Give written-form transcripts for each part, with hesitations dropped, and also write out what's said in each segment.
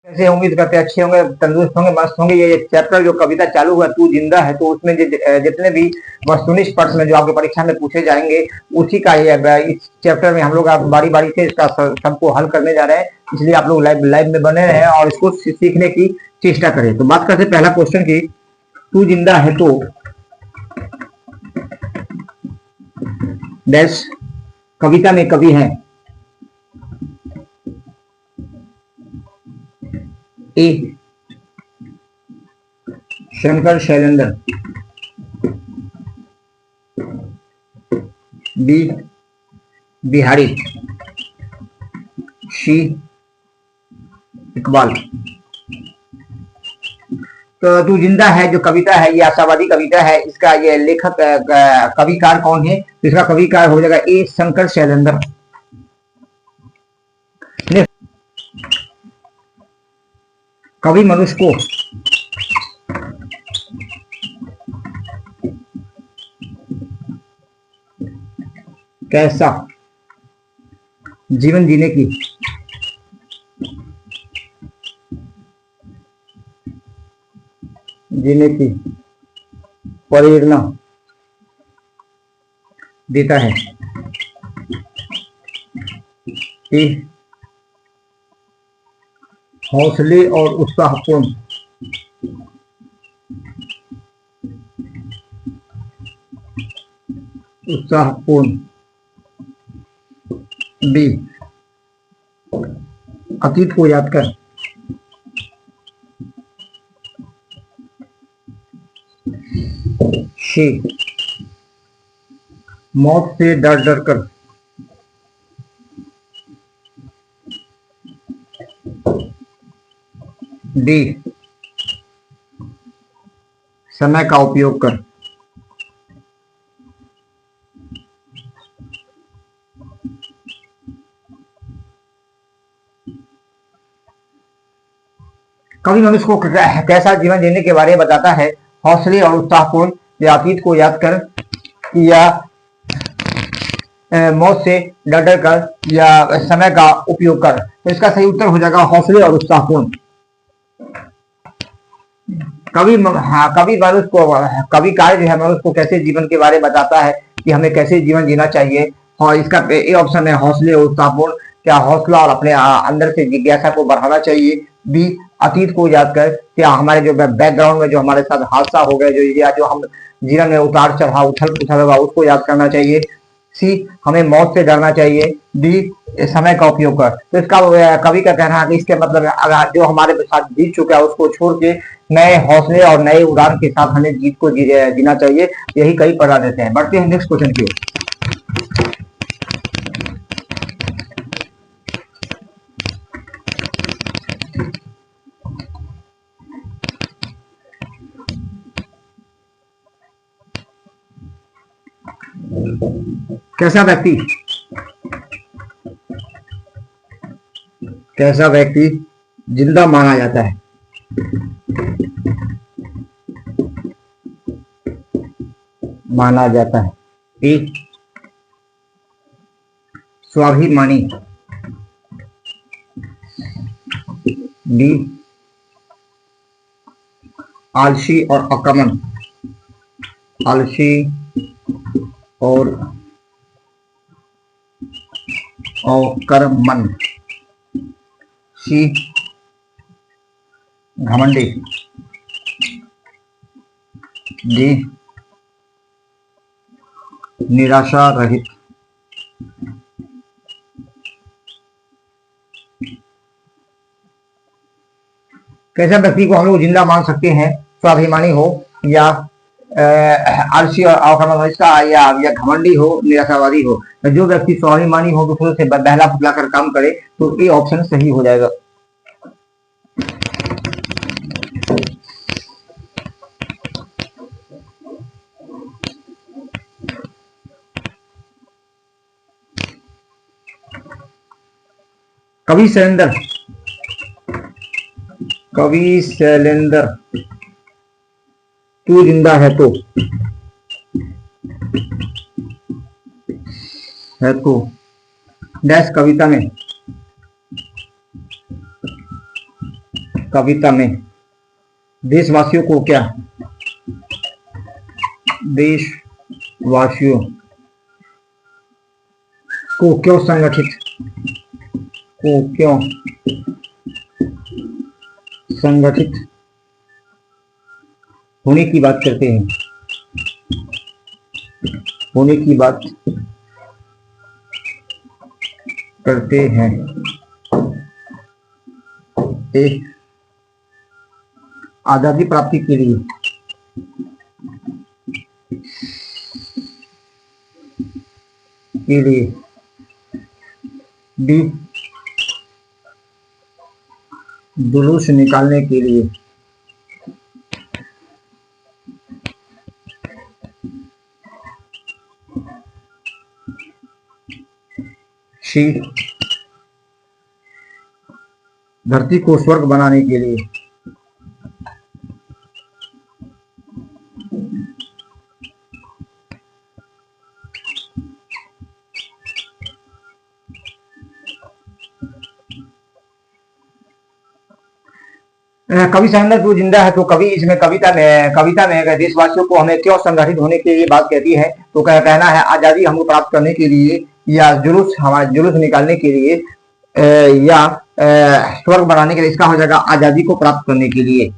कैसे उम्मीद करते हैं अच्छे होंगे, तंदुरुस्त होंगे, मस्त होंगे। ये चैप्टर जो कविता चालू हुआ तू जिंदा है, तो उसमें जितने भी वस्तुनिष्ठ प्रश्न जो आपके परीक्षा में पूछे जाएंगे उसी का ये इस चैप्टर में हम लोग बारी बारी से इसका सबको हल करने जा रहे हैं। इसलिए आप लोग लाइव लाइव में बने रहे और इसको सीखने की चेष्टा करें। तो बात करते पहला क्वेश्चन की, तू जिंदा है तो डैश कविता में कवि है। ए शंकर शैलेंद्र, बी बिहारी, सी इकबाल। तो तू जिंदा है जो कविता है ये आशावादी कविता है। इसका ये लेखक कविकार कौन है? इसका कविकार हो जाएगा ए शंकर शैलेंद्र। कवि मनुष्य को कैसा जीवन जीने की प्रेरणा देता है। हौसले और उत्साहपूर्ण बी अतीत को याद कर सी मौत से डर डर कर डी समय का उपयोग कर। कवि मनुष्य को कैसा जीवन जीने के बारे में बताता है। हौसले और उत्साहपूर्ण, या अतीत को याद कर, या मौत से डर डर कर, या समय का उपयोग कर। तो इसका सही उत्तर हो जाएगा हौसले और उत्साहपूर्ण। कवि मनुष्य को कविकार जो है मनुष्य को कैसे जीवन के बारे में बताता है कि हमें कैसे जीवन जीना चाहिए। और इसका ए ऑप्शन है हौसले और उत्साहपूर्ण। क्या हौसला और अपने अंदर से जिज्ञासा को बढ़ाना चाहिए। बी अतीत को याद कर, क्या हमारे जो बैकग्राउंड में जो हमारे साथ हादसा हो गए जो या जो हम जीवन में उतार चढ़ाव उथल पुथल होगा उसको याद करना चाहिए। सी हमें मौत से डरना चाहिए। डी समय का उपयोग कर। तो इसका कवि का कहना है कि इसके मतलब अगर जो हमारे साथ जीत चुका है उसको छोड़ के नए हौसले और नए उड़ान के साथ हमें जीत को जीना चाहिए। यही कई पढ़ा देते हैं। बढ़ते हैं नेक्स्ट क्वेश्चन की ओर। कैसा व्यक्ति जिंदा माना जाता है। एक स्वाभिमानी, बी आलसी और अकर्मण्य, सी घमंडी, डी निराशा रहित। कैसा व्यक्ति को हम लोग जिंदा मान सकते हैं? स्वाभिमानी हो, या आलसी और अवकर्मण्य, या घमंडी हो, निराशावादी हो। जो व्यक्ति स्वाभिमानी हो दूसरों से बहला फुसला कर काम करे तो ये ऑप्शन सही हो जाएगा। कवि शैलेंद्र तू जिंदा है तो डैश कविता में कविता में देशवासियों को क्या, देशवासियों को क्यों संगठित होने की बात करते हैं, होने की बात करते हैं। एक आजादी प्राप्ति के लिए, डी जुलूस निकालने के लिए, सी धरती को स्वर्ग बनाने के लिए, कवि सैंडर जो जिंदा है तो कवि इसमें कविता में अगर देशवासियों को हमें क्यों संगठित होने के लिए बात कहती है तो कहना है आजादी हमको प्राप्त करने के लिए, या हमारा जुलूस निकालने के लिए, या स्वर्ग बनाने के लिए। इसका हो जाएगा आजादी को प्राप्त करने के लिए।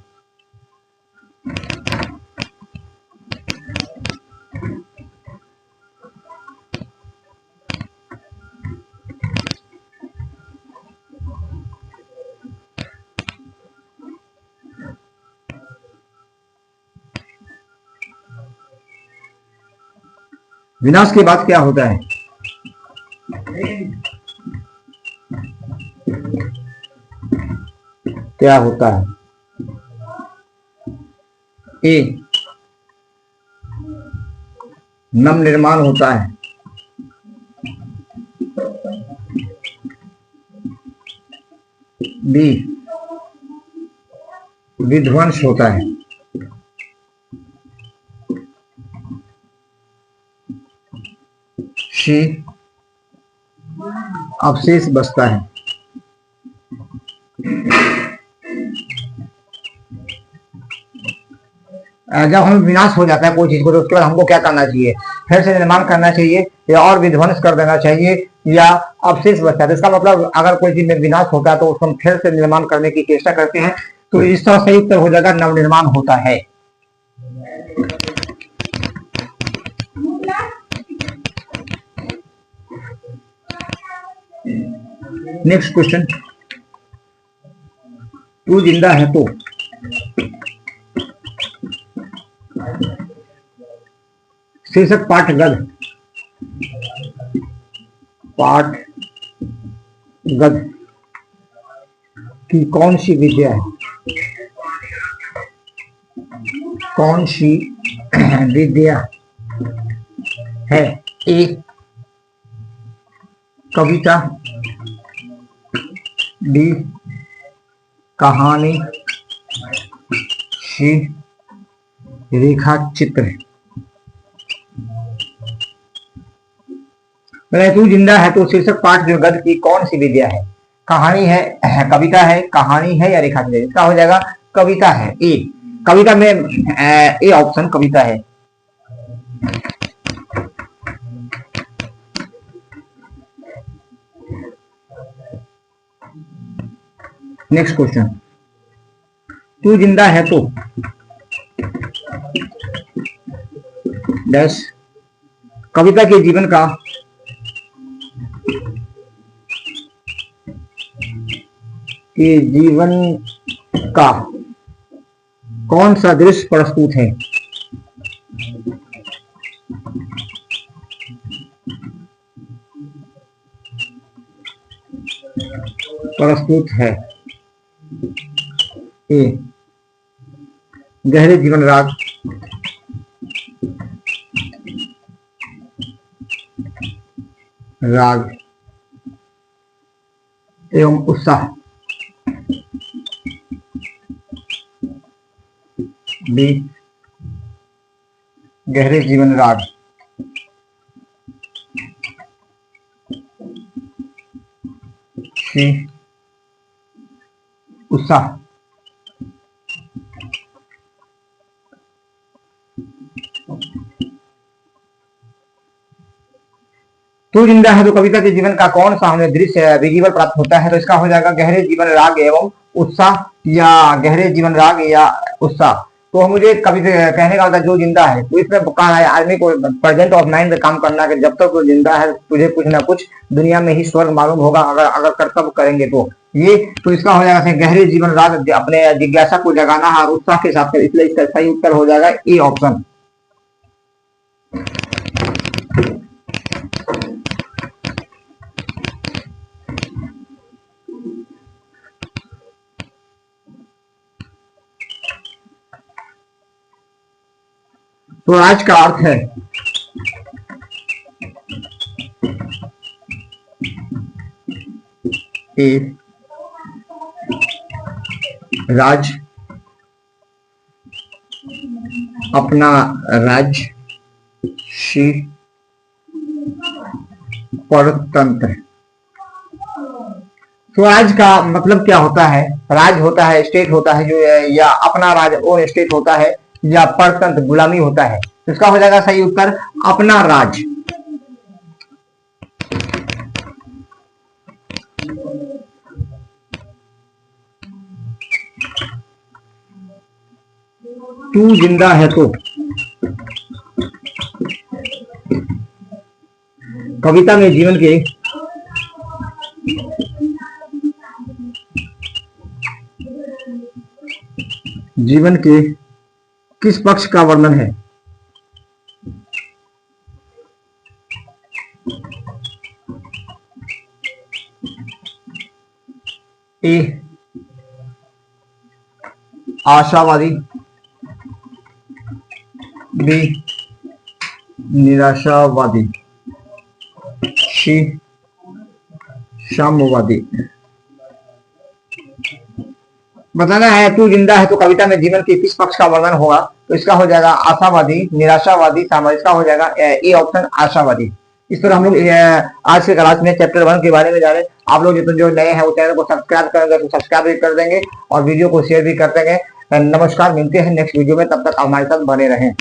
विनाश के बाद क्या होता है? क्या होता है? ए नव निर्माण होता है, बी विध्वंस होता है, सी अवशेष बचता है। जब हम विनाश हो जाता है कोई चीज को तो उसके बाद हमको क्या करना चाहिए? फिर से निर्माण करना चाहिए, या और विध्वंस कर देना चाहिए, या अवशेष बचता है। तो इसका मतलब अगर कोई चीज में विनाश होता है तो उसको हम फिर से निर्माण करने की चेष्टा करते हैं। तो इस तरह सही उत्तर हो जाएगा नवनिर्माण होता है। नेक्स्ट क्वेश्चन, तू जिंदा है तो शीर्षक पाठ गद की कौन सी विद्या है? कौन सी विद्या है? ए कविता, बी कहानी, सी रेखा चित्र। तू जिंदा है तो शीर्षक पाठ जो गद्य की कौन सी विद्या है? कहानी है, कविता है, कहानी है, या रेखा चित्र? इसका हो जाएगा कविता है। ए कविता में ए ऑप्शन कविता है। नेक्स्ट क्वेश्चन, तू जिंदा है तो डैश कविता के जीवन का कौन सा दृश्य प्रस्तुत है? ए गहरे जीवन राग, एवं उत्साह, बी गहरे जीवन राग, सी उत्साह। तू जिंदा है तो कविता के जीवन का कौन सा हमें दृश्य विजिबल प्राप्त होता है? तो इसका हो जाएगा गहरे जीवन राग एवं उत्साह, या गहरे जीवन राग या उत्साह। तो मुझे कवि कहने का मतलब जो जिंदा है, तो इसमें कहा है आदमी को प्रेजेंट ऑफ माइंड में काम करना है, जब तक वो जिंदा है तुझे कुछ ना कुछ दुनिया में ही स्वर्ग मालूम होगा अगर अगर कर्तव्य करेंगे तो। ये तो इसका हो जाएगा गहरे जीवन राग, अपने जिज्ञासा को जगाना है और उत्साह के साथ, इसलिए इसका सही उत्तर हो जाएगा ए ऑप्शन। तो राज का अर्थ है ए राज, अपना राज्य, शी परतंत्र। स्वराज का मतलब क्या होता है? राज होता है, स्टेट होता है जो, या अपना राज और स्टेट होता है, या परतंत्र गुलामी होता है। तो इसका हो जाएगा सही उत्तर अपना राज। तू जिंदा है तो कविता में जीवन के किस पक्ष का वर्णन है? ए आशावादी, बी निराशावादी, सी साम्यवादी। बताना है तू जिंदा है तो कविता में जीवन के किस पक्ष का वर्णन होगा? तो इसका हो जाएगा आशावादी, निराशावादी, साम्यवादी। इसका हो जाएगा ए ऑप्शन आशावादी। इस तरह हम लोग आज के क्लास में चैप्टर 1 के बारे में जाने। आप लोग जो नए हैं वो चैनल को सब्सक्राइब करेंगे तो सब्सक्राइब भी कर देंगे और वीडियो को शेयर भी कर देंगे। नमस्कार, मिलते हैं नेक्स्ट वीडियो में, तब तक हमारे साथ बने रहें।